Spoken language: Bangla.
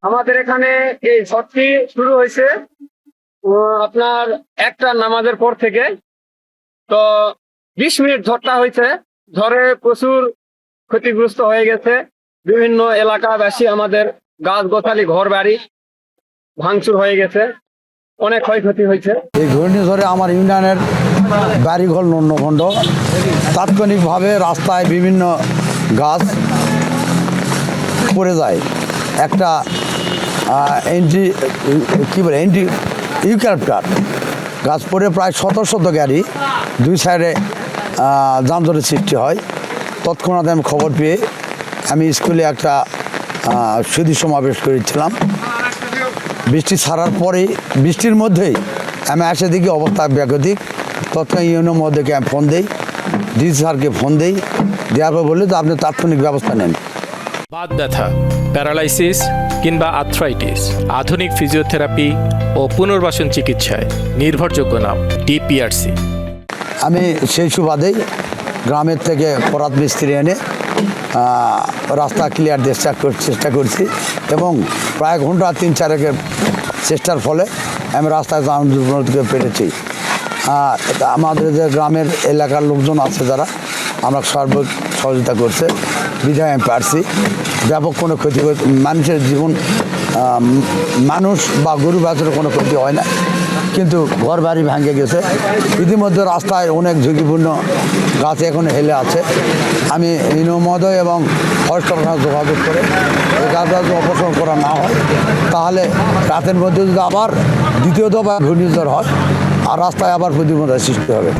আমাদের এখানে এই ঝড়টি শুরু হয়েছে আপনার একটা নামাজের পর থেকে। তো 20 মিনিট ঝড়টা হয়েছে। ঝড়ে প্রচুর ক্ষতিগ্রস্ত হয়ে গেছে বিভিন্ন এলাকাবাসী, আমাদের গাছ গোছালি ঘর বাড়ি ভাঙচুর হয়ে গেছে, অনেক ক্ষয়ক্ষতি হয়েছে। এই ঘূর্ণিঝড়ে আমার ইউনিয়নের বাড়িঘর লণ্ডভণ্ড। তাৎক্ষণিকভাবে রাস্তায় বিভিন্ন গাছ পড়ে যায়। একটা ইউক্যালিপটাস গাছ পড়ে প্রায় শত শত গাড়ি দুই সাইডে যানজটের সৃষ্টি হয়। তৎক্ষণাৎ আমি খবর পেয়ে আমি স্কুলে একটা সুধী সমাবেশ করেছিলাম। বৃষ্টি ছাড়ার পরেই, বৃষ্টির মধ্যেই আমি এসে দেখি অবস্থা ব্যাগতিক। তৎক্ষণাৎ ইউনিয়নের মধ্যে আমি ফোন দিই, ডিসি স্যারকে ফোন দিই, দেওয়ার পর বললে তো আপনি তাৎক্ষণিক ব্যবস্থা নেন। বাত ব্যথা, প্যারালাইসিস কিংবা আর্থ্রাইটিস, আধুনিক ফিজিওথেরাপি ও পুনর্বাসন চিকিৎসায় নির্ভরযোগ্য নাম ডিপিআরসি। আমি সেই সুবাদেই গ্রামের থেকে করাত মিস্ত্রি এনে রাস্তা ক্লিয়ার চেষ্টা করছি এবং প্রায় ঘন্টা 3-4 চেষ্টার ফলে আমি রাস্তায় যানজট পেরেছি। আমাদের যে গ্রামের এলাকার লোকজন আছে যারা আমরা সার্বিক সহযোগিতা করছে, বিধায় আমি পারছি। ব্যাপক কোনো ক্ষতি, মানুষের জীবন, মানুষ বা গরু বাছুরের কোনো ক্ষতি হয় না, কিন্তু ঘর বাড়ি ভেঙে গেছে। ইতিমধ্যে রাস্তায় অনেক ঝুঁকিপূর্ণ গাছ এখন হেলে আছে। আমি ইউনিয়ন মহোদয় এবং ফরেস্ট অফিসার যোগাযোগ করে এই গাছটা যদি অপসারণ করা না হয়, তাহলে রাতের মধ্যে যদি আবার দ্বিতীয় দফা ঘূর্ণিঝড় হয় আর রাস্তায় আবার প্রতিবন্ধকতার সৃষ্টি হবে।